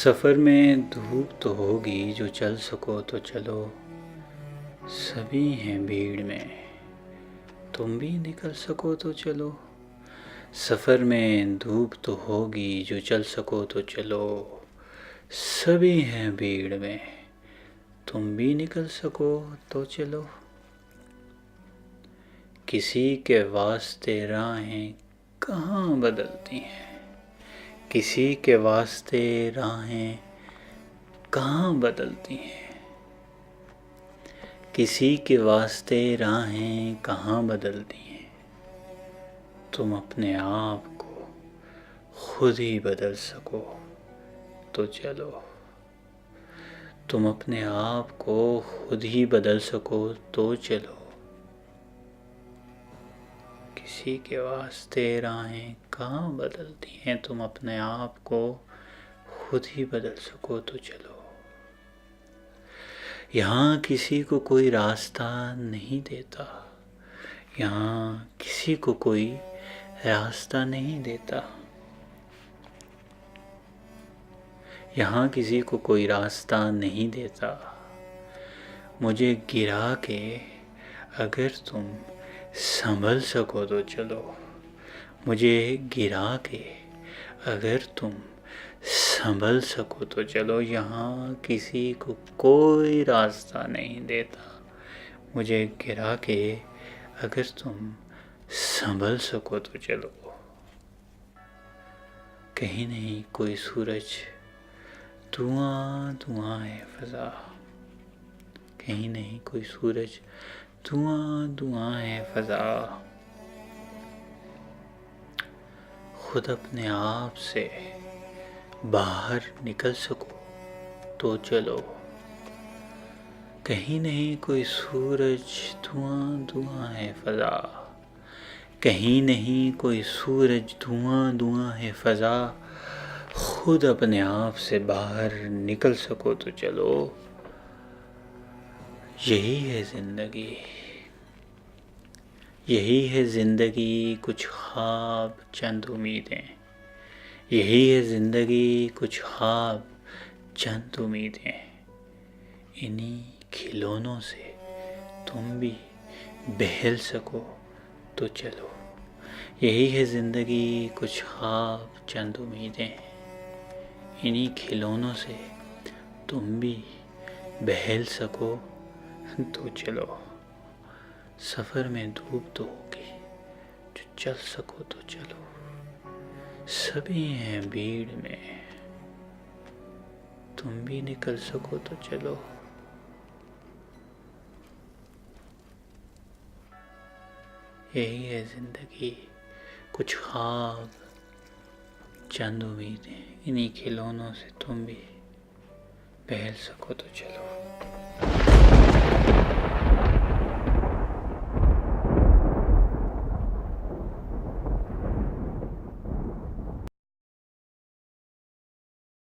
सफ़र में धूप तो होगी, जो चल सको तो चलो। सभी हैं भीड़ में, तुम भी निकल सको तो चलो। सफ़र में धूप तो होगी, जो चल सको तो चलो। सभी हैं भीड़ में, तुम भी निकल सको तो चलो। किसी के वास्ते राहें कहाँ बदलती हैं, किसी के वास्ते राहें कहाँ बदलती हैं, किसी के वास्ते राहें कहाँ बदलती हैं। तुम अपने आप को खुद ही बदल सको तो चलो। तुम अपने आप को खुद ही बदल सको तो चलो। किसी के वास्ते राहें कहाँ बदलती हैं, तुम अपने आप को खुद ही बदल सको तो चलो। यहाँ किसी को कोई रास्ता नहीं देता, यहाँ किसी को कोई रास्ता नहीं देता, यहाँ किसी को कोई रास्ता नहीं देता। मुझे गिरा के अगर तुम संभल सको तो चलो। मुझे गिरा के अगर तुम संभल सको तो चलो। यहाँ किसी को कोई रास्ता नहीं देता, मुझे गिरा के अगर तुम संभल सको तो चलो। कहीं नहीं कोई सूरज, धुआं धुआं है फ़ज़ा। कहीं नहीं कोई सूरज, धुआं धुआं है फ़ज़ा। खुद अपने आप से बाहर निकल सको तो चलो। कहीं नहीं कोई सूरज, धुआं धुआं है फ़ज़ा। कहीं नहीं कोई सूरज, धुआं धुआं है फ़ज़ा। खुद अपने आप से बाहर निकल सको तो चलो। यही है ज़िंदगी, यही है ज़िंदगी, कुछ ख्वाब चंद उम्मीदें। यही है ज़िंदगी, कुछ ख्वाब चंद उम्मीदें। इन्हीं खिलौनों से तुम भी बहल सको तो चलो। यही है ज़िंदगी, कुछ ख्वाब चंद उम्मीदें। इन्हीं खिलौनों से तुम भी बहल सको तो चलो। सफ़र में धूप तो होगी, जो चल सको तो चलो। सभी हैं भीड़ में, तुम भी निकल सको तो चलो। यही है ज़िंदगी, कुछ ख्वाब चंद उम्मीदें। इन्हीं खिलौनों से तुम भी बहल सको तो चलो।